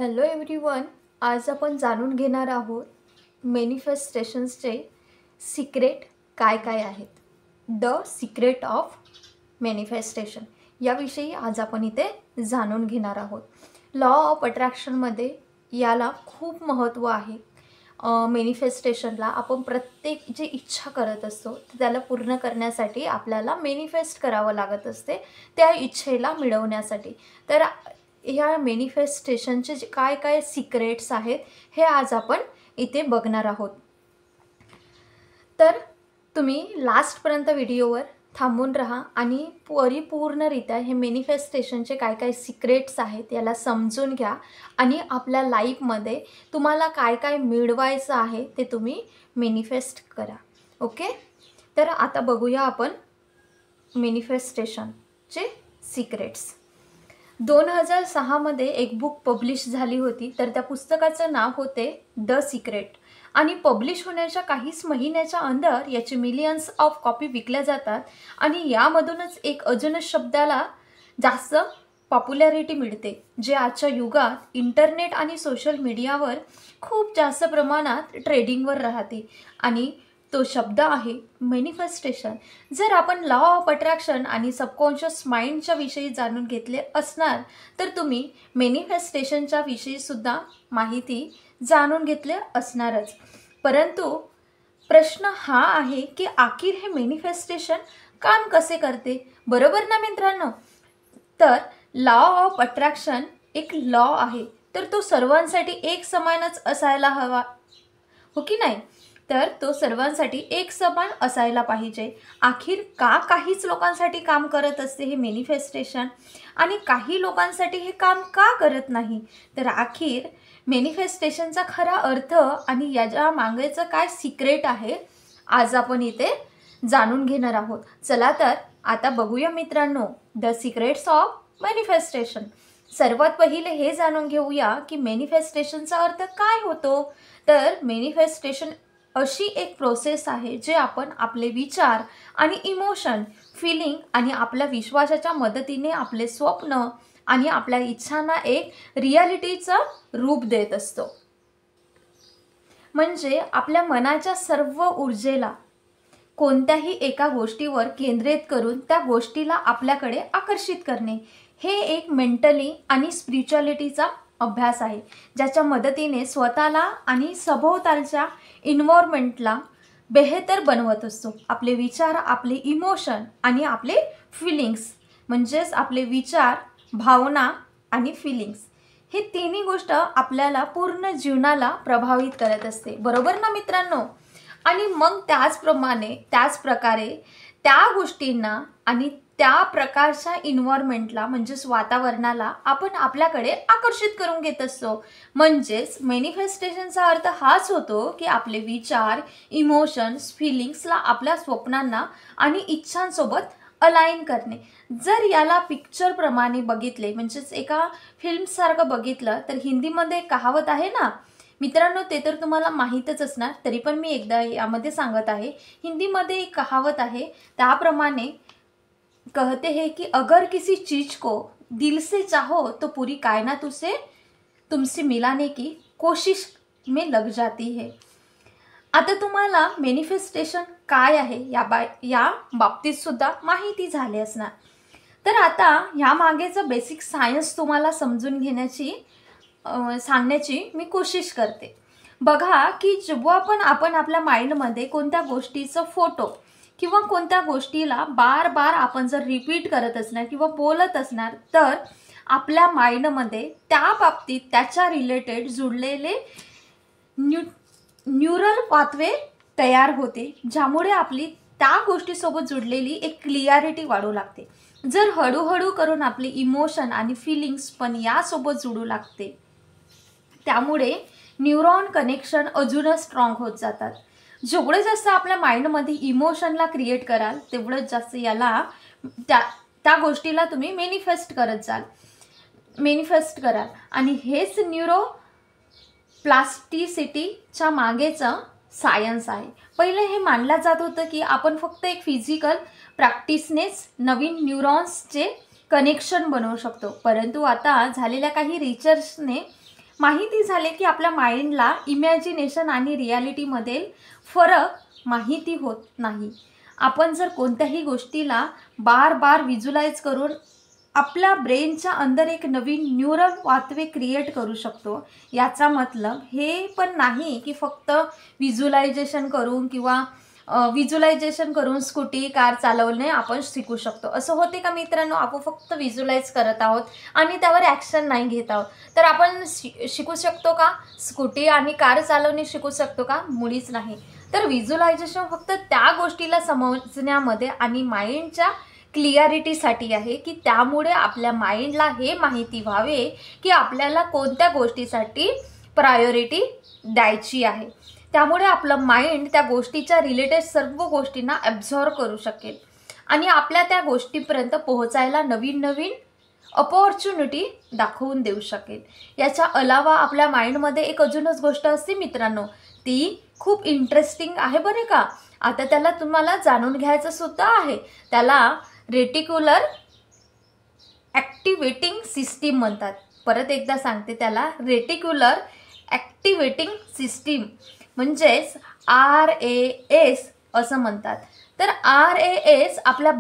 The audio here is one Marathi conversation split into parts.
Hello everyone. आज आपण जाणून घेणार आहोत मॅनिफेस्टेशन्सचे सिक्रेट काय काय आहेत. द सिक्रेट ऑफ मॅनिफेस्टेशन याविषयी आज आपण इथे जाणून घेणार आहोत. लॉ ऑफ अट्रॅक्शनमध्ये याला खूप महत्त्व आहे. मॅनिफेस्टेशनला आपण प्रत्येक जे इच्छा करत असतो त्याला पूर्ण करण्यासाठी आपल्याला मॅनिफेस्ट करावं लागत असते, त्या इच्छेला मिळवण्यासाठी. तर ह्या मॅनिफेस्टेशनचे जे काय काय सिक्रेट्स आहेत हे आज आपण इथे बघणार आहोत. तर तुम्ही लास्टपर्यंत व्हिडिओवर थांबून राहा आणि परिपूर्णरित्या हे मॅनिफेस्टेशनचे काय काय सिक्रेट्स आहेत याला समजून घ्या आणि आपल्या लाईफमध्ये तुम्हाला काय काय मिळवायचं आहे ते तुम्ही मॅनिफेस्ट करा. ओके, तर आता बघूया आपण मॅनिफेस्टेशनचे सिक्रेट्स. 2006 मध्ये एक बुक पब्लिश झाली होती. तर त्या पुस्तकाचं नाव होते द सिक्रेट आणि पब्लिश होण्याच्या काहीच महिन्याच्या अंदर याचे मिलियन्स ऑफ कॉपी विकल्या जातात आणि यामधूनच एक अजूनच शब्दाला जास्त पॉप्युलॅरिटी मिळते, जे आजच्या युगात इंटरनेट आणि सोशल मीडियावर खूप जास्त प्रमाणात ट्रेडिंगवर राहते आणि तो शब्द आहे मॅनिफेस्टेशन. जर आपण लॉ ऑफ अट्रॅक्शन आणि सबकॉन्शियस माइंडच्या विषयी जाणून घेतले असणार तर तुम्ही मॅनिफेस्टेशनच्या विषयीसुद्धा माहिती जाणून घेतले असणारच. परंतु प्रश्न हा आहे की आखिर हे मॅनिफेस्टेशन काम कसे करते, बरोबर ना मित्रांनो? तर लॉ ऑफ अट्रॅक्शन एक लॉ आहे, तर तो सर्वांसाठी एक समानच असायला हवा, हो की नाही? तर तो सर्वांसाठी एक समान असायला पाहिजे. आखिर का काहीच लोकांसाठी काम करत असते हे मॅनिफेस्टेशन आणि काही लोकांसाठी हे काम का करत नाही? तर आखिर मॅनिफेस्टेशनचा खरा अर्थ आणि याच्या मागेचं काय सिक्रेट आहे आज आपण इथे जाणून घेणार आहोत. चला तर आता बघूया मित्रांनो द सिक्रेट्स ऑफ मॅनिफेस्टेशन. सर्वात पहिले हे जाणून घेऊया की मॅनिफेस्टेशनचा अर्थ काय होतो. तर मॅनिफेस्टेशन अशी एक प्रोसेस आहे जे आपण आपले विचार आणि इमोशन, फिलिंग आणि आपल्या विश्वासाच्या मदतीने आपले स्वप्न आणि आपल्या इच्छांना एक रियालिटीचं रूप देत असतो. म्हणजे आपल्या मनाच्या सर्व ऊर्जेला कोणत्याही एका गोष्टीवर केंद्रित करून त्या गोष्टीला आपल्याकडे आकर्षित करणे, हे एक मेंटली आणि स्पिरिच्युअलिटीचा अभ्यास आहे, ज्याच्या मदतीने स्वतःला आणि सभोवतालच्या इन्व्हायरमेंटला बेहतर बनवत असतो. आपले विचार, आपले इमोशन आणि आपले फिलिंग्स, म्हणजेच आपले विचार, भावना आणि फिलिंग्स, हे तिन्ही गोष्ट आपल्याला पूर्ण जीवनाला प्रभावित करत असते, बरोबर ना मित्रांनो? आणि मग त्याच प्रकारे त्या गोष्टींना आणि त्या प्रकारच्या इन्व्हायरमेंटला म्हणजेच वातावरणाला आपण आपल्याकडे आकर्षित करून घेत असतो. म्हणजेच मॅनिफेस्टेशनचा अर्थ हाच होतो की आपले विचार, इमोशन्स, फिलिंग्सला आपल्या स्वप्नांना आणि इच्छांसोबत अलाइन करणे. जर याला पिक्चरप्रमाणे बघितले, म्हणजेच एका फिल्मसारखं बघितलं, तर हिंदीमध्ये एक कहावत आहे ना मित्रांनो, ते तर तुम्हाला माहीतच असणार, तरी पण मी एकदा यामध्ये सांगत आहे. हिंदीमध्ये एक कहावत आहे, त्याप्रमाणे कहते हैं कि अगर किसी चीज को दिल से चाहो तो पूरी कायनात उसे तुमसे मिलाने की कोशिश में लग जाती है. आता तुम्हाला मॅनिफेस्टेशन काय आहे या बाबतीत सुद्धा माहिती झाली असणार. तर आता ह्या मागेचं बेसिक सायन्स तुम्हाला समजून घेण्याची सांगण्याची मी कोशिश करते. बघा की जेव्हा आपण आपल्या माइंडमध्ये कोणत्या गोष्टीचं फोटो किंवा कोणत्या गोष्टीला बार बार आपण जर रिपीट करत असणार किंवा बोलत असणार, तर आपल्या माइंडमध्ये त्या बाबतीत त्याच्या रिलेटेड जुळलेले न्यूरल पाथवे तयार होते, ज्यामुळे आपली त्या गोष्टीसोबत जुळलेली एक क्लिअरिटी वाढू लागते. जर हळूहळू करून आपले इमोशन आणि फिलिंग्स पण यासोबत जुळू लागते, त्यामुळे न्यूरॉन कनेक्शन अजूनच स्ट्रॉंग होत जातात. जेवढं जास्त आपल्या माइंडमध्ये इमोशनला क्रिएट कराल तेवढंच जास्त याला त्या गोष्टीला तुम्ही मॅनिफेस्ट कराल आणि हेच न्यूरो प्लास्टिसिटीच्या मागेचं सायन्स आहे. पहिले हे मानलं जात होतं की आपण फक्त एक फिजिकल प्रॅक्टिसनेच नवीन न्यूरॉन्सचे कनेक्शन बनवू शकतो, परंतु आता झालेल्या काही रिसर्चने माहिती झाले की आपल्या माइंडला इमॅजिनेशन आणि रियालिटीमध्ये फरक माहिती होत नाही. आपण जर कोणत्याही गोष्टीला बार बार व्हिज्युअलाइज करून आपल्या ब्रेनच्या अंदर एक नवीन न्यूरल पाथवे क्रिएट करू शकतो. याचा मतलब हे पण नाही की फक्त व्हिज्युअलायझेशन करून किंवा व्हिज्युअलायझेशन करून स्कूटी कार चालवणे आपण शिकू शकतो. असं होते का मित्रांनो? आपण फक्त व्हिज्युअलाइज करत आहोत आणि त्यावर ॲक्शन नाही घेत आहोत, तर आपण शिकू शकतो का? स्कूटी आणि कार चालवणे शिकू शकतो का? मुळीच नाही. तर व्हिज्युअलायझेशन फक्त त्या गोष्टीला समजण्यामध्ये आणि माइंडच्या क्लिअरिटीसाठी आहे की त्यामुळे आपल्या माइंडला हे माहिती व्हावे की आपल्याला कोणत्या गोष्टीसाठी प्रायोरिटी द्यायची आहे. त्यामुळे आपलं माइंड त्या गोष्टीच्या रिलेटेड सर्व गोष्टींना ॲब्झॉर्ब करू शकेल आणि आपल्या त्या गोष्टीपर्यंत पोहोचायला नवीन नवीन अपॉर्च्युनिटी दाखवून देऊ शकेल. याच्या अलावा आपल्या माइंडमध्ये एक अजूनच गोष्ट असते मित्रांनो, ती खूप इंटरेस्टिंग आहे बरे का. आता त्याला तुम्हाला जाणून घ्यायचं सुद्धा आहे. त्याला रेटिक्युलर ॲक्टिवेटिंग सिस्टीम म्हणतात. परत एकदा सांगते, त्याला रेटिक्युलर ॲक्टिवेटिंग सिस्टीम म्हणजेच RAS असं म्हणतात. तर RAS आपल्या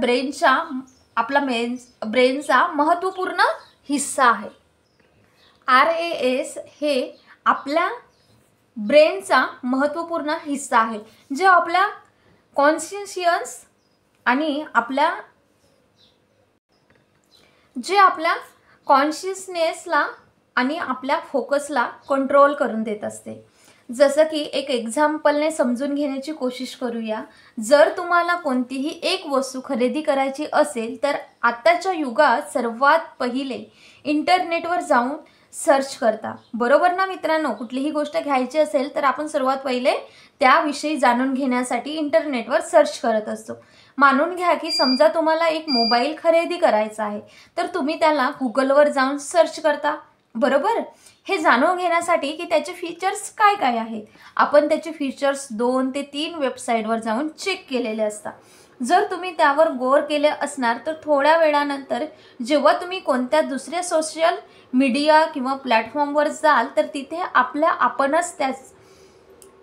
ब्रेनचा महत्त्वपूर्ण हिस्सा आहे. RAS हे आपल्या ब्रेनचा महत्त्वपूर्ण हिस्सा आहे, जे आपल्या कॉन्शियस आणि आपल्या कॉन्शियसनेसला आणि आपल्या फोकसला कंट्रोल करून देत असते. जसं की एक एक्झाम्पलने समजून घेण्याची कोशिश करूया. जर तुम्हाला कोणतीही एक वस्तू खरेदी करायची असेल तर आत्ताच्या युगात सर्वात पहिले इंटरनेटवर जाऊन सर्च करता, बरोबर ना मित्रांनो? कुठलीही गोष्ट घ्यायची असेल तर आपण सर्वात पहिले त्याविषयी जाणून घेण्यासाठी इंटरनेटवर सर्च करत असतो. मानून घ्या की समजा तुम्हाला एक मोबाईल खरेदी करायचा आहे, तर तुम्ही त्याला गुगलवर जाऊन सर्च करता, बरोबर? हे जाणून घेण्यासाठी की त्याचे फीचर्स काय काय आहेत. आपण त्याचे फीचर्स 2 ते 3 वेबसाईटवर जाऊन चेक केलेले असतात. जर तुम्ही त्यावर गौर केले असणार तर थोड्या वेळानंतर जेव्हा तुम्ही कोणत्या दुसऱ्या सोशल मीडिया किंवा प्लॅटफॉर्मवर जाल तर तिथे आपणच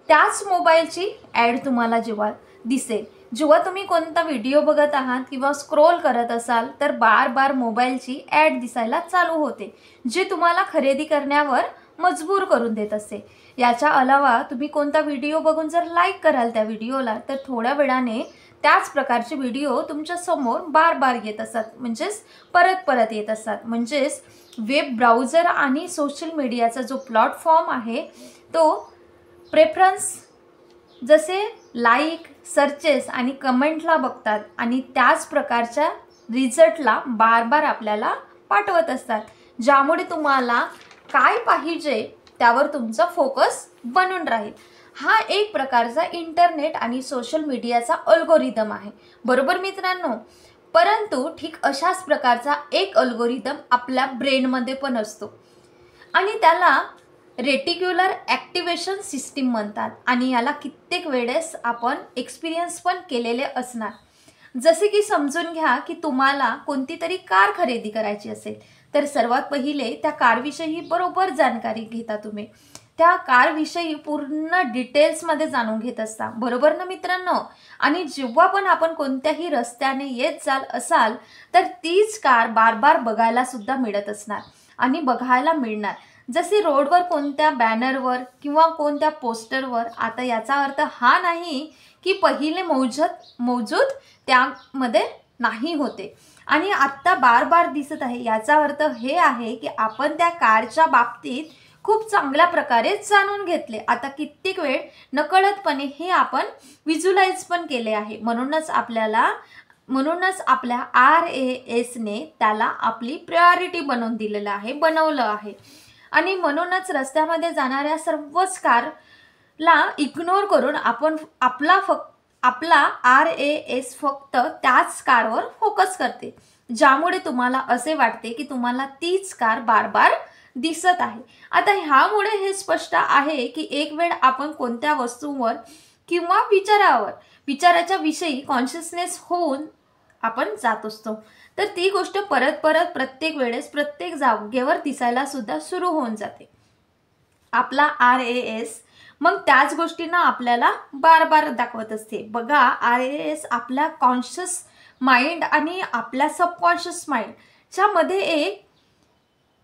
त्याच मोबाईलची ॲड तुम्हाला जेव्हा दिसेल. जेव्हा तुम्ही कोणता व्हिडिओ बघत आहात किंवा स्क्रोल करत असाल तर बार बार मोबाईलची ॲड दिसायला चालू होते, जे तुम्हाला खरेदी करण्यावर मजबूर करून देत असते. याच्या अलावा तुम्ही कोणता व्हिडिओ बघून जर लाईक कराल त्या व्हिडिओला तर थोड्या वेळाने त्याच प्रकारचे व्हिडिओ तुमच्यासमोर बार बार येत असतात, म्हणजेच परत येत असतात. म्हणजेच वेब ब्राउझर आणि सोशल मीडियाचा जो प्लॅटफॉर्म आहे तो प्रेफरन्स जसे लाईक, सर्चेस आणि कमेंटला बघतात आणि त्याच प्रकारच्या रिझल्टला बार बार आपल्याला पाठवत असतात, ज्यामुळे तुम्हाला काय पाहिजे त्यावर तुमचा फोकस बनून राहील. हा एक प्रकारचा इंटरनेट आणि सोशल मीडियाचा अल्गोरिदम आहे, बरोबर मित्रांनो? परंतु ठीक अशाच प्रकारचा एक अल्गोरिदम आपल्या ब्रेनमध्ये पण असतो आणि त्याला रेटिक्युलर ॲक्टिवेशन सिस्टीम म्हणतात आणि याला कित्येक वेळेस आपण एक्सपिरियन्स पण केलेले असणार. जसे की समजून घ्या की तुम्हाला कोणती तरी कार खरेदी करायची असेल तर सर्वात पहिले त्या कारविषयी बरोबर जाणकारी घेता. तुम्ही त्या कारविषयी पूर्ण डिटेल्समध्ये जाणून घेत असता, बरोबर ना मित्रांनो? आणि जेव्हा पण आपण कोणत्याही रस्त्याने येत असाल तर तीच कार बार बार बघायला सुद्धा मिळत असणार आणि बघायला मिळणार. जसे रोडवर कोणत्या बॅनरवर किंवा कोणत्या पोस्टरवर. आता याचा अर्थ हा नाही की पहिले मौजूद त्यामध्ये नाही होते आणि आत्ता बार बार दिसत आहे. याचा अर्थ हे आहे की आपण त्या कारच्या बाबतीत खूप चांगल्या प्रकारे जाणून घेतले. आता कित्येक वेळ नकळतपणे हे आपण व्हिज्युअलाइज पण केले आहे. म्हणूनच आपल्या RASने त्याला आपली प्रायोरिटी बनवलं आहे आणि म्हणूनच रस्त्यामध्ये जाणाऱ्या सर्वच कारला इग्नोर करून आपला RAS फक्त त्याच कारवर फोकस करते, ज्यामुळे तुम्हाला असे वाटते की तुम्हाला तीच कार बार बार दिसत आहे. आता ह्यामुळे हे स्पष्ट आहे की एक वेळ आपण कोणत्या वस्तूवर किंवा विचाराच्या विषयी कॉन्शियसनेस होऊन आपण जात असतो तर ती गोष्ट परत प्रत्येक वेळेस प्रत्येक जागेवर दिसायला सुद्धा सुरू होऊन जाते. आपला RAS मग त्याच गोष्टींना आपल्याला बार बार दाखवत असते. बघा, RAS आपल्या कॉन्शियस माइंड आणि आपल्या सबकॉन्शियस माइंडच्या मध्ये एक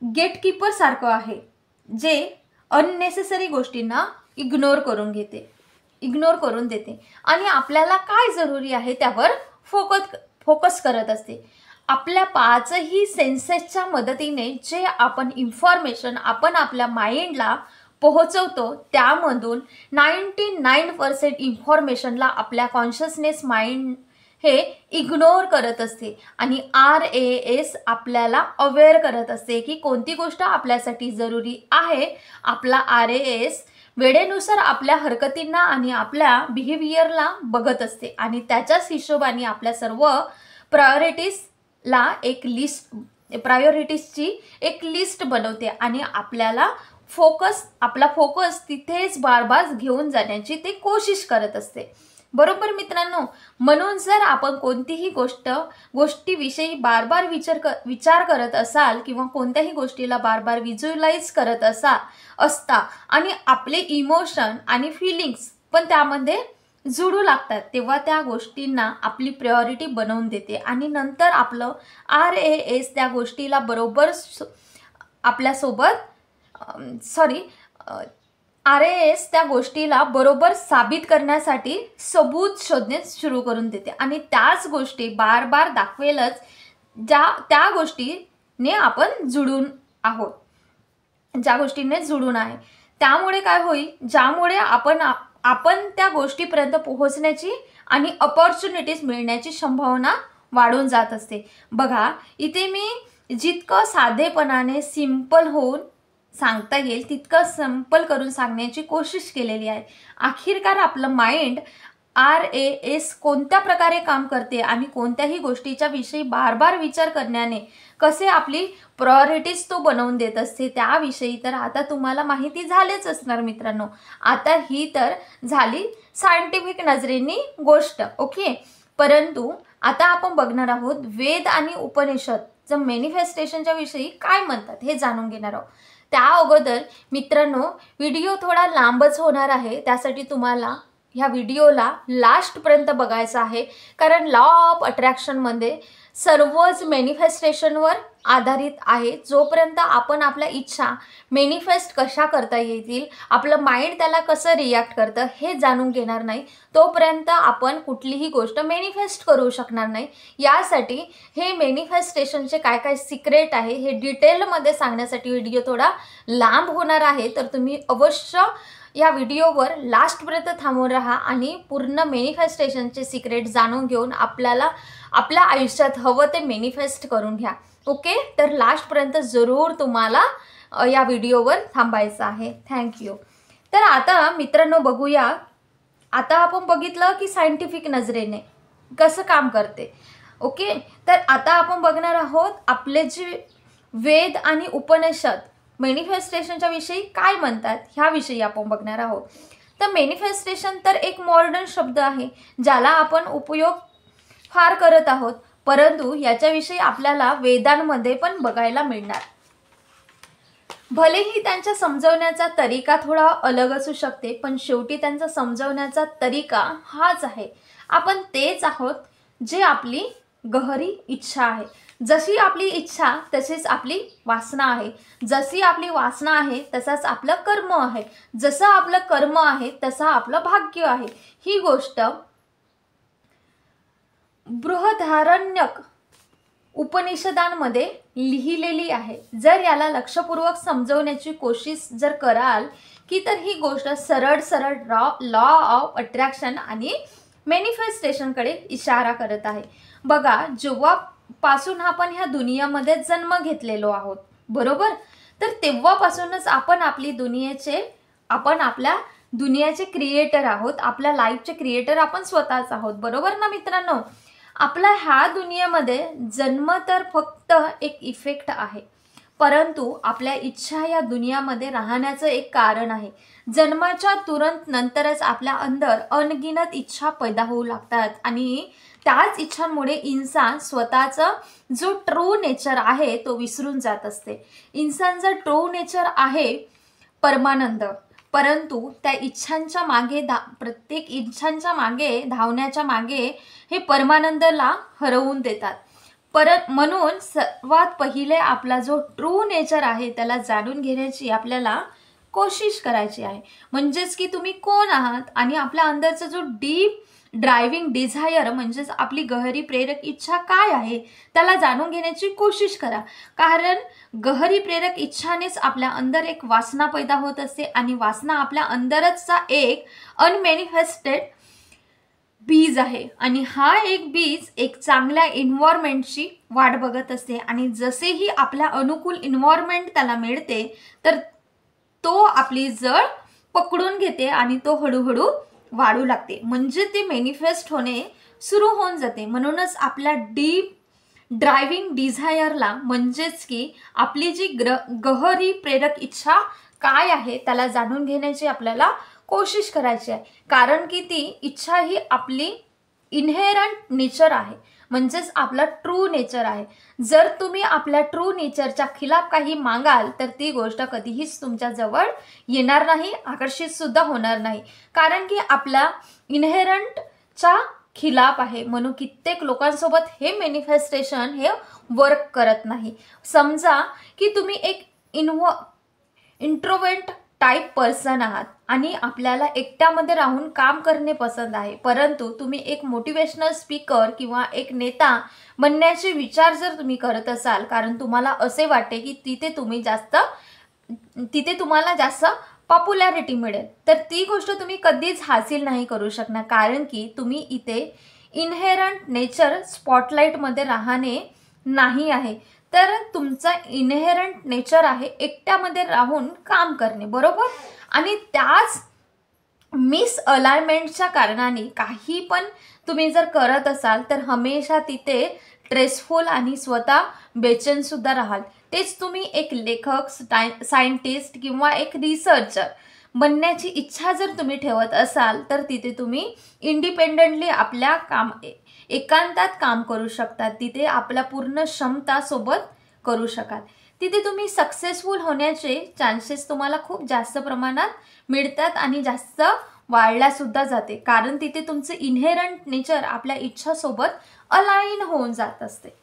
गेटकीपर सारखं आहे, जे अननेसेसरी गोष्टींना इग्नोर करून देते आणि आपल्याला काय जरुरी आहे त्यावर फोकस करत असते. आपल्या पाचही सेन्सेसच्या मदतीने जे आपण इन्फॉर्मेशन आपण आपल्या माइंडला पोहोचवतो त्यामधून 99% इन्फॉर्मेशनला आपल्या कॉन्शियसनेस माइंड हे इग्नोर करत असते आणि RAS आपल्याला अवेअर करत असते की कोणती गोष्ट आपल्यासाठी जरुरी आहे. आपला RAS वेळेनुसार आपल्या हरकतींना आणि आपल्या बिहेवियरला बघत असते आणि त्याच्याच हिशोबाने आपल्या सर्व प्रायोरिटीजची एक लिस्ट बनवते आणि आपला फोकस तिथेच बार बार घेऊन जाण्याची ते कोशिश करत असते. बरोबर मित्रांनो, म्हणून जर आपण कोणतीही गोष्टीविषयी बार बार विचार करत असाल किंवा कोणत्याही गोष्टीला बार बार व्हिज्युअलाइज करत असता आणि आपले इमोशन आणि फिलिंग्स पण त्यामध्ये जुळू लागतात, तेव्हा त्या गोष्टींना आपली प्रायोरिटी बनवून देते आणि नंतर आपलं RAS त्या गोष्टीला बरोबर RAS त्या गोष्टीला बरोबर साबित करण्यासाठी सबूत शोधणे सुरू करून देते आणि त्याच गोष्टी बार बार दाखवेलच त्या गोष्टीने आपण जुळून आहोत, ज्या गोष्टीने जुळून आहे. त्यामुळे काय होईल, ज्यामुळे आपण त्या गोष्टीपर्यंत पोहोचण्याची आणि अपॉर्च्युनिटीज मिळण्याची संभावना वाढून जात असते. बघा, इथे मी जितकं साधेपणाने सिंपल होऊन सांगता येईल तितकं सिंपल करून सांगण्याची कोशिश केलेली आहे. आखिरकार आपलं माइंड RAS कोणत्या प्रकारे काम करते आणि कोणत्याही गोष्टीच्या विषयी बार बार विचार करण्याने कसे आपली प्रायोरिटीज तो बनवून देत असते त्याविषयी तर आता तुम्हाला माहिती झालीच असणार मित्रांनो. आता ही तर झाली सायंटिफिक नजरेने गोष्ट, ओके. परंतु आता आपण बघणार आहोत वेद आणि उपनिषद मॅनिफेस्टेशनच्या विषयी काय म्हणतात हे जाणून घेणार आहोत. त्या अगोदर मित्रांनो, व्हिडिओ थोडा लांबच होणार आहे, त्यासाठी तुम्हाला ह्या व्हिडिओला लास्टपर्यंत बघायचं आहे, कारण लॉ ऑफ अट्रॅक्शनमध्ये सर्वच मॅनिफेस्टेशनवर आधारित आहे. जोपर्यंत आपण आपल्या इच्छा मॅनिफेस्ट कशा करता येतील, आपलं माइंड त्याला कसं रिॲक्ट करतं हे जाणून घेणार नाही, तोपर्यंत आपण कुठलीही गोष्ट मॅनिफेस्ट करू शकणार नाही. यासाठी हे मॅनिफेस्टेशनचे काय काय सिक्रेट आहे हे डिटेलमध्ये सांगण्यासाठी व्हिडिओ थोडा लांब होणार आहे, तर तुम्ही अवश्य या व्हिडिओवर लास्टपर्यंत थांबून राहा आणि पूर्ण मॅनिफेस्टेशनचे सिक्रेट जाणून घेऊन आपल्याला आपल्या आयुष्यात हवं ते मॅनिफेस्ट करून घ्या, ओके. तर लास्टपर्यंत जरूर तुम्हाला या व्हिडिओवर थांबायचं आहे. थँक्यू. तर आता मित्रांनो बघूया, आता आपण बघितलं की सायंटिफिक नजरेने कसं काम करते, ओके. तर आता आपण बघणार आहोत आपले जे वेद आणि उपनिषद मॅनिफेस्टेशनच्या विषयी काय म्हणतात ह्याविषयी आपण बघणार आहोत. तर मॅनिफेस्टेशन तर एक मॉडर्न शब्द आहे ज्याला आपण उपयोग फार करत आहोत, परंतु याच्याविषयी आपल्याला वेदांमध्ये पण बघायला मिळणार. भलेही त्यांच्या समजवण्याचा तरीका थोडा अलग असू शकते, पण शेवटी त्यांचा समजवण्याचा तरीका हाच आहे. आपण तेच आहोत जे आपली गहरी इच्छा आहे. जशी आपली इच्छा तशीच आपली वासना आहे, जशी आपली वासना आहे तसाच आपलं कर्म आहे, जसं आपलं कर्म आहे तसं आपलं भाग्य आहे. ही गोष्ट बृहदारण्यक उपनिषदांमध्ये लिहिलेली आहे. जर याला लक्षपूर्वक समजवण्याची कोशिश जर कराल की तर ही गोष्ट सरळ लॉ ऑफ अट्रॅक्शन आणि मॅनिफेस्टेशनकडे इशारा करत आहे. बघा, जेव्हापासून आपण ह्या दुनियामध्ये जन्म घेतलेलो आहोत, बरोबर, तर तेव्हापासूनच आपण आपल्या दुनियाचे क्रिएटर आहोत, आपल्या लाईफचे क्रिएटर आपण स्वतःच आहोत, बरोबर ना मित्रांनो. आपला ह्या दुनियेमध्ये जन्म तर फक्त एक इफेक्ट आहे, परंतु आपल्या इच्छा या दुनियामध्ये राहण्याचं एक कारण आहे. जन्माच्या तुरंत नंतरच आपल्या अंदर अनगिनत इच्छा पैदा होऊ लागतात आणि त्याच इच्छांमुळे इंसान स्वतःचा जो ट्रू नेचर आहे तो विसरून जात असते. इंसान जर ट्रू नेचर आहे परमानंद, परंतु त्या इच्छांच्या मागे प्रत्येक इच्छांच्या मागे धावण्याच्या मागे हे परमानंदला हरवून देतात. म्हणून सर्वात पहिले आपला जो ट्रू नेचर आहे त्याला जाणून घेण्याची आपल्याला कोशिश करायची आहे. म्हणजेच की तुम्ही कोण आहात आणि आपल्या अंदरचा जो डीप ड्रायव्हिंग डिझायर म्हणजेच आपली गहरी प्रेरक इच्छा काय आहे त्याला जाणून घेण्याची कोशिश करा. कारण गहरी प्रेरक इच्छानेच आपल्या अंदर एक वासना पैदा होत असते आणि वासना आपल्या अंदरचा एक अनमॅनिफेस्टेड बीज आहे आणि हा एक बीज एक चांगल्या इन्व्हायरमेंटची वाट बघत असते आणि जसेही आपल्या अनुकूल इन्व्हायरमेंट त्याला मिळते तर तो आपली जळ पकडून घेते आणि तो हळूहळू वाढू लागते. म्हणजे ते मॅनिफेस्ट होणे सुरू होऊन जाते. म्हणूनच आपल्या डीप ड्रायव्हिंग डिझायरला म्हणजेच की आपली जी गहरी प्रेरक इच्छा काय आहे त्याला जाणून घेण्याची आपल्याला कोशिश करायची आहे. कारण की ती इच्छा ही आपली इनहेरंट नेचर आहे, म्हणजेच आपला ट्रू नेचर आहे. जर तुम्ही आपल्या ट्रू नेचरच्या खिलाफ काही मागाल तर ती गोष्ट कधीहीच तुमच्या जवळ येणार नाही, आकर्षित सुद्धा होणार नाही. कारण की आपला इनहेरंटच्या खिलाफ आहे. म्हणून कित्येक लोकांसोबत हे मॅनिफेस्टेशन हे वर्क करत नाही. समजा की तुम्ही एक इंट्रोवर्ट टाइप पर्सन आहात आणि आपल्याला एकट्यामध्ये राहून काम करणे पसंत आहे, परंतु तुम्ही एक मोटिवेशनल स्पीकर किंवा एक नेता बनण्याचे विचार जर तुम्ही करत असाल कारण तुम्हाला असे वाटते की तिथे तुम्हाला जास्त पॉप्युलॅरिटी मिळेल, तर ती गोष्ट तुम्ही कधीच हासिल नाही करू शकणार. कारण की तुम्ही इथे इनहेरंट नेचर स्पॉटलाईटमध्ये राहणे नाही आहे, तर तुमचा इनहेरंट नेचर आहे एकट्यामध्ये राहून काम करणे, बरोबर. आणि त्याच मिसअलाइनमेंटच्या कारणाने काही पण तुम्ही जर करत असाल तर हमेशा तिथे स्ट्रेसफुल आणि स्वतः बेचैन सुद्धा राहाल. तेच तुम्ही एक लेखक, सायंटिस्ट किंवा एक रिसर्चर बनण्याची इच्छा जर तुम्ही ठेवत असाल तर तिथे तुम्ही इंडिपेंडेंटली आपल्या एकांतात काम करू शकतात. तिथे आपल्या पूर्ण क्षमता सोबत करू शकाल. तिथे तुम्ही सक्सेसफुल होण्याचे चान्सेस तुम्हाला खूप जास्त प्रमाणात मिळतात आणि जास्त वाढल्या सुद्धा जाते. कारण तिथे तुमचे इनहेरंट नेचर आपल्या इच्छासोबत अलाइन होऊन जात असते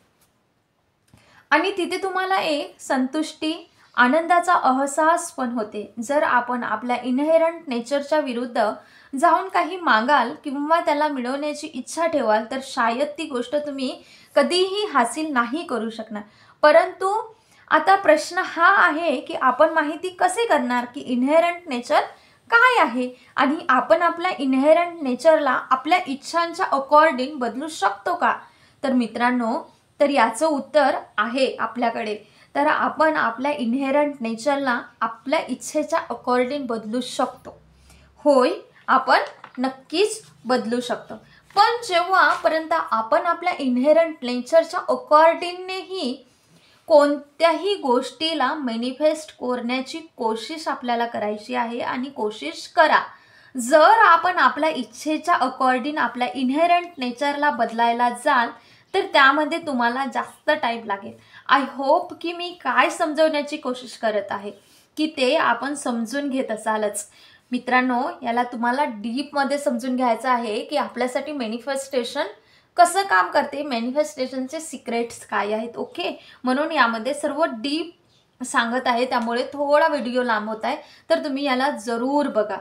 आणि तिथे तुम्हाला एक संतुष्टी, आनंदाचा अहसास पण होते. जर आपण आपल्या इनहेरंट नेचरच्या विरुद्ध जाऊन काही मागाल किंवा त्याला मिळवण्याची इच्छा ठेवाल तर शायद ती गोष्ट तुम्ही कधीही हासिल नाही करू शकणार. परंतु आता प्रश्न हा आहे की आपण माहिती कसे करणार की इनहेरंट नेचर काय आहे आणि आपण आपल्या इनहेरंट नेचरला आपल्या इच्छांच्या अकॉर्डिंग बदलू शकतो का? तर मित्रांनो, तर याचं उत्तर आहे आपल्याकडे. तर आपण आपल्या इनहेरंट नेचरला आपल्या इच्छेच्या अकॉर्डिंग बदलू शकतो. होय, आपण नक्कीच बदलू शकतो. पण जेव्हापर्यंत आपण आपल्या इनहेरंट नेचरच्या अकॉर्डिंगनेही कोणत्याही गोष्टीला मॅनिफेस्ट करण्याची कोशिश आपल्याला करायची आहे आणि कोशिश करा. जर आपण आपल्या इच्छेच्या अकॉर्डिंग आपल्या इनहेरंट नेचरला बदलायला जाल तर त्यामध्ये तुम्हाला जास्त टाईम लागेल. आय होप की मी काय समजवण्याची कोशिश करत आहे की ते आपण समजून घेत असालच. मित्रांनो, याला तुम्हाला डीपमध्ये समजून घ्यायचं आहे की आपल्यासाठी मॅनिफेस्टेशन कसं काम करते, मॅनिफेस्टेशनचे सिक्रेट्स काय आहेत. ओके, म्हणून यामध्ये सर्व डीप सांगत आहे, त्यामुळे थोडा व्हिडिओ लांब होत आहे, तर तुम्ही याला जरूर बघा.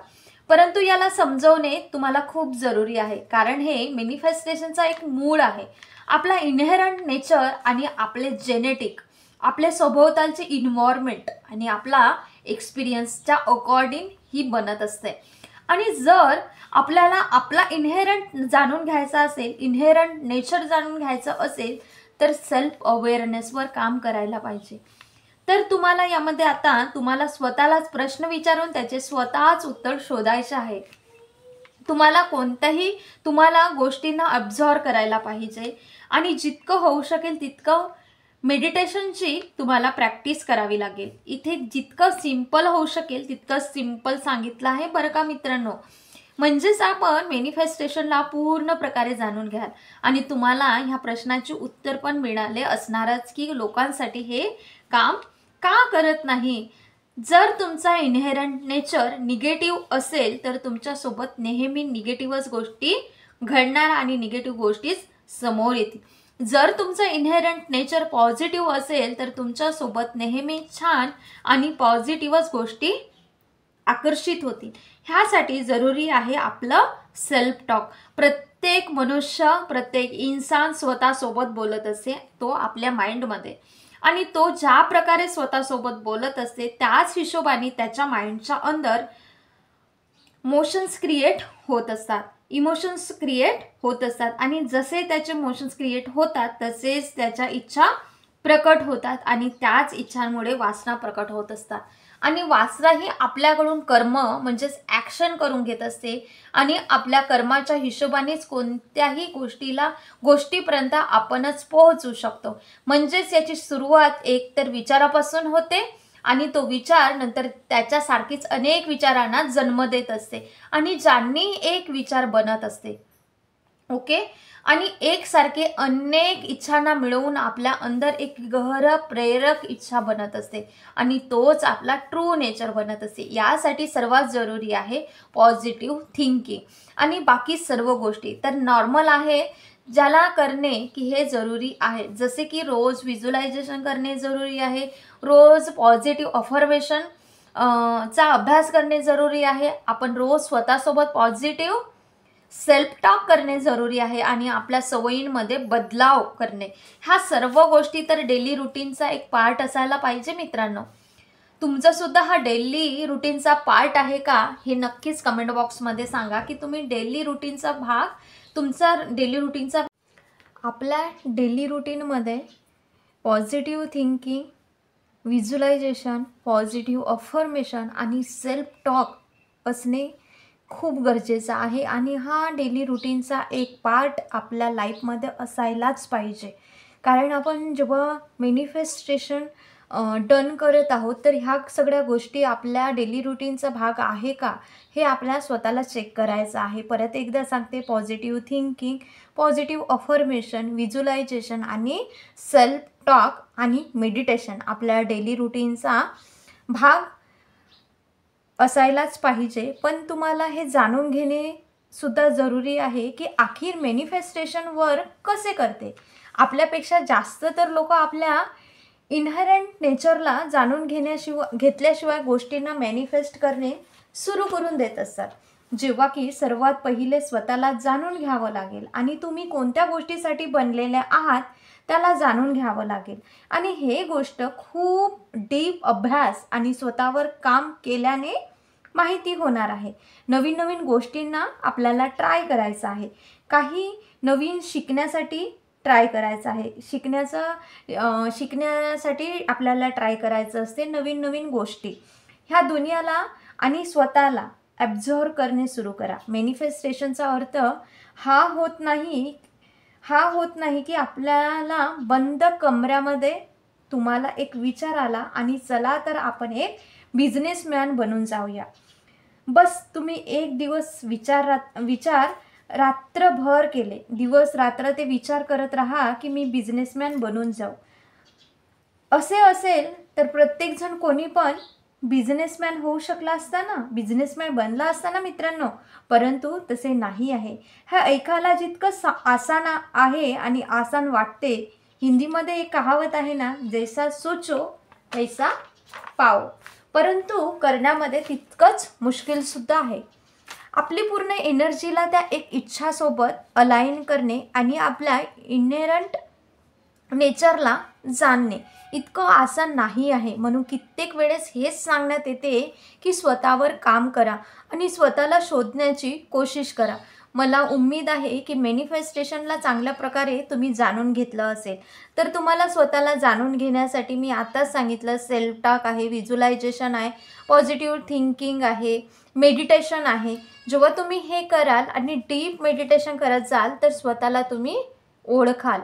परंतु याला समजवणे तुम्हाला खूप जरुरी आहे कारण हे मॅनिफेस्टेशनचा एक मूळ आहे. आपला इनहेरंट नेचर आणि आपले जेनेटिक, आपले सभोवतालचे इन्व्हायरमेंट आणि आपला एक्सपिरियन्सच्या अकॉर्डिंग ही बनत असते. आणि जर आपल्याला आपला इनहेरंट जाणून घ्यायचा असेल, इनहेरंट नेचर जाणून घ्यायचं असेल तर सेल्फ अवेअरनेसवर काम करायला पाहिजे. तर तुम्हाला यामध्ये आता तुम्हाला स्वतःलाच प्रश्न विचारून त्याचे स्वतःच उत्तर शोधायचे आहे. तुम्हाला गोष्टींना अब्झॉर्व करायला पाहिजे आणि जितकं होऊ शकेल तितकं मेडिटेशनची तुम्हाला प्रॅक्टिस करावी लागेल. इथे जितकं सिंपल होऊ शकेल तितकं सिंपल सांगितलं आहे बरं का मित्रांनो. म्हणजेच आपण मॅनिफेस्टेशनला पूर्ण प्रकारे जाणून घ्याल आणि तुम्हाला ह्या प्रश्नाचे उत्तर पण मिळाले असणारच की लोकांसाठी हे काम का करत नाही. जर तुमचा इनहेरंट नेचर निगेटिव्ह असेल तर तुमच्यासोबत नेहमी निगेटिव्हच गोष्टी घडणार आणि निगेटिव्ह गोष्टीच समोर येतील। जर तुमचं इनहेरंट नेचर पॉझिटिव्ह असेल तर तुमच्यासोबत नेहमी छान आणि पॉझिटिव्हच गोष्टी आकर्षित होतील। ह्यासाठी जरुरी आहे आपलं सेल्फ टॉक। प्रत्येक मनुष्य, प्रत्येक इन्सान स्वतःसोबत बोलत असते, तो आपल्या माइंडमध्ये, आणि तो ज्या प्रकारे स्वतःसोबत बोलत असते त्याच हिशोबाने त्याच्या माइंडच्या अंदर मोशन्स क्रिएट होत असतात, इमोशन्स क्रिएट होत असतात, आणि जसे त्याचे मोशन्स क्रिएट होतात तसेच त्याच्या इच्छा प्रकट होतात, आणि त्याच इच्छांमुळे वासना प्रकट होत असतात। आणि वासना ही आपल्याकडून कर्म म्हणजेच ॲक्शन करून घेत असते, आणि आपल्या कर्माच्या हिशोबानेच कोणत्याही गोष्टीपर्यंत आपणच पोहोचू शकतो। म्हणजेच याची सुरुवात एक तर विचारापासून होते, आणि तो विचार नंतर त्याच्यासारखीच अनेक विचारांना जन्म देत असते, आणि ज्यांनी एक विचार बनत असते, ओके, आणि एकसारखे अनेक इच्छांना मिळवून आपल्या अंदर एक गहर प्रेरक इच्छा बनत असते, आणि तोच आपला ट्रू नेचर बनत असते। यासाठी सर्वात जरुरी आहे पॉझिटिव्ह थिंकिंग, आणि बाकी सर्व गोष्टी तर नॉर्मल आहे ज्याला करणे की हे जरुरी आहे। जसे की रोज व्हिज्युअलायझेशन करणे जरुरी आहे, रोज पॉझिटिव्ह अफर्मेशन चा अभ्यास करणे जरुरी आहे, आपण रोज स्वतःसोबत पॉझिटिव्ह सेल्फ टॉक करणे जरुरी आहे, आणि आपल्या सवयींमध्ये बदलाव करणे। ह्या सर्व गोष्टी तर डेली रुटीनचा एक पार्ट असायला पाहिजे मित्रांनो। तुमचा सुद्धा हा डेली रुटीनचा पार्ट आहे का हे नक्कीच कमेंट बॉक्समध्ये सांगा की तुम्ही डेली रुटीनचा भाग, तुमचा डेली रुटीनचा, आपल्या डेली रुटीनमध्ये positive thinking, visualisation, positive affirmation आणि सेल्फ टॉक असणे खूप गरजेचं आहे, आणि हा डेली रुटीनचा एक पार्ट आपल्या लाईफमध्ये असायलाच पाहिजे। कारण आपण जेव्हा मॅनिफेस्टेशन डन करत आहोत तर ह्या सगळ्या गोष्टी आपल्या डेली रुटीनचा भाग आहे का हे आपल्याला स्वतःला चेक करायचं आहे। परत एकदा सांगते, positive thinking, positive affirmation, visualisation आणि सेल्फ टॉक आणि मेडिटेशन आपल्या डेली रुटीनचा भाग असायलाच पाहिजे। पण तुम्हाला हे जाणून घेणे सुद्धा जरुरी आहे की आखिर मॅनिफेस्टेशन वर्क कसे करते। आपल्यापेक्षा जास्त तर लोक आपल्या इनहेरंट नेचरला जाणून घेतल्याशिवाय गोष्टींना मॅनिफेस्ट करणे सुरू करून देत असतात, जेव्हा की सर्वात पहिले स्वतःला जाणून घ्यावं लागेल, आणि तुम्ही कोणत्या गोष्टीसाठी बनलेले आहात त्याला जाणून घ्यावं लागेल। आणि हे गोष्ट खूप डीप अभ्यास आणि स्वतःवर काम केल्याने माहिती होणार आहे। नवीन नवीन गोष्टींना आपल्याला ट्राय करायचं आहे, काही नवीन शिकण्यासाठी ट्राय करायचं आहे, शिकण्यासाठी आपल्याला ट्राय करायचं असते नवीन नवीन गोष्टी। ह्या दुनियाला आणि स्वतःला ॲब्झॉर्ब करणे सुरू करा। मॅनिफेस्टेशनचा अर्थ हा होत नाही की आपल्याला बंद कमऱ्यामध्ये तुम्हाला एक विचार आला आणि चला तर आपण एक बिझनेसमॅन बनून जाऊया। बस तुम्ही एक दिवस विचार रात्रभर केले, दिवस रात्र ते विचार करत राहा की मी बिझनेसमॅन बनून जाऊ। असे असेल तर प्रत्येकजण कोणी पण बिझनेसमॅन होऊ शकला असता ना, बिझनेसमॅन बनला असता ना मित्रांनो, परंतु तसे नाही आहे। हा ऐकायला जितकं आसान आहे आणि आसान वाटते, हिंदीमध्ये एक कहावत आहे ना, जैसा सोचो वैसा पाओ, परंतु करण्यामध्ये तितकंच मुश्किल सुद्धा आहे। आपली पूर्ण एनर्जीला त्या एक इच्छासोबत अलाइन करणे आणि आपल्या इनहेरंट नेचरला जाणणे इतकं आसान नाही आहे। म्हणून कित्येक वेळेस हेच सांगण्यात येते की स्वतःवर काम करा आणि स्वतःला शोधण्याची कोशिश करा। मला उम्मीद आहे की मॅनिफेस्टेशनला चांगल्या प्रकारे तुम्ही जाणून घेतलं असेल। तर तुम्हाला स्वतःला जाणून घेण्यासाठी मी आताच सांगितलं, सेल्फ टॉक आहे, व्हिज्युअलायझेशन आहे, पॉझिटिव्ह थिंकिंग आहे, मेडिटेशन आहे। जेव्हा तुम्ही हे कराल आणि डीप मेडिटेशन करत जाल तर स्वतःला तुम्ही ओळखाल,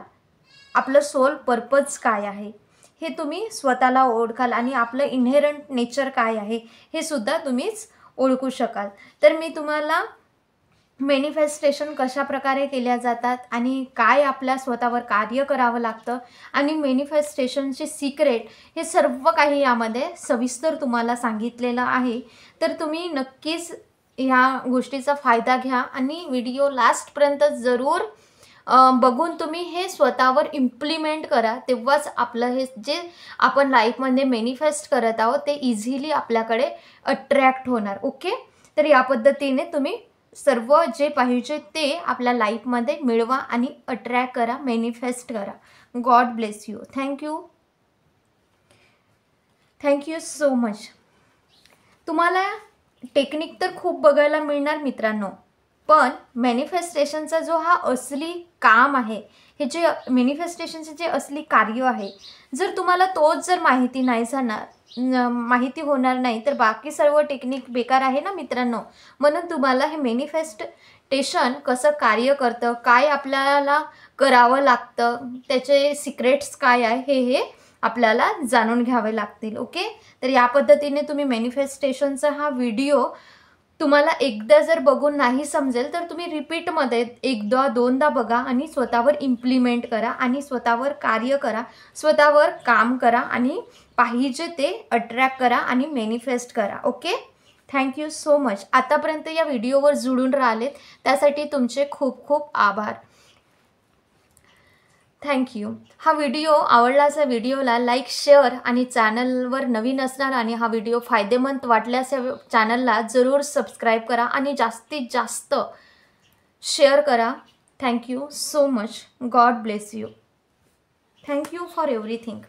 आपलं सोल पर्पज काय आहे हे तुम्ही स्वतःला ओळखाल, आणि आपलं इनहेरंट नेचर काय आहे हे सुद्धा तुम्हीच ओळखू शकाल। तर मी तुम्हाला मॅनिफेस्टेशन कशा प्रकारे केल्या जातात आणि काय आपल्या स्वतःवर कार्य करावं लागतं आणि मॅनिफेस्टेशनचे सिक्रेट हे सर्व काही यामध्ये सविस्तर तुम्हाला सांगितलेलं आहे. तर तुम्ही नक्कीच ह्या गोष्टीचा फायदा घ्या आणि व्हिडिओ लास्टपर्यंत जरूर बघून तुम्ही हे स्वतःवर इम्प्लिमेंट करा. तेव्हाच आपलं हे जे आपण लाईफमध्ये मॅनिफेस्ट करत आहोत ते इझिली आपल्याकडे अट्रॅक्ट होणार. ओके, तर या पद्धतीने तुम्ही सर्व जे पाहिजे ते आपल्या लाईफमध्ये मिळवा आणि अट्रॅक्ट करा, मॅनिफेस्ट करा. God bless you. Thank you so much. तुम्हाला टेक्निक तर खूप बघायला मिळणार मित्रांनो, पण मॅनिफेस्टेशनचा जो हा असली काम आहे, हे जे मॅनिफेस्टेशनचे जे असली कार्य आहे, जर तुम्हाला तोच जर माहिती नाही माहिती होणार नाही तर बाकी सर्व टेक्निक बेकार आहे ना मित्रांनो. म्हणून तुम्हाला हे मॅनिफेस्टेशन कसं कार्य करतं, काय आपल्याला करावं लागतं, त्याचे सिक्रेट्स काय आहे हे आपल्याला जाणून घ्यावे लागतील. ओके, तर या पद्धतीने तुम्ही मॅनिफेस्टेशनचा हा व्हिडिओ तुम्हाला एकदा जर बघून नाही समजेल तर तुम्ही रिपीटमध्ये एकदा दोनदा बघा आणि स्वतःवर इम्प्लिमेंट करा आणि स्वतःवर कार्य करा, स्वतःवर काम करा आणि पाहिजे ते अट्रॅक्ट करा आणि मॅनिफेस्ट करा. Okay, thank you so much. आतापर्यंत या व्हिडिओवर जुळून राहिलेत त्यासाठी तुमचे खूप खूप आभार. थँक्यू. हा व्हिडिओ आवडला असा व्हिडिओला लाईक, शेअर आणि चॅनलवर नवीन असणार आणि हा व्हिडिओ फायदेमंद वाटल्यास या चॅनलला जरूर सबस्क्राईब करा आणि जास्तीत जास्त शेअर करा. Thank you so much. God bless you. Thank you for everything.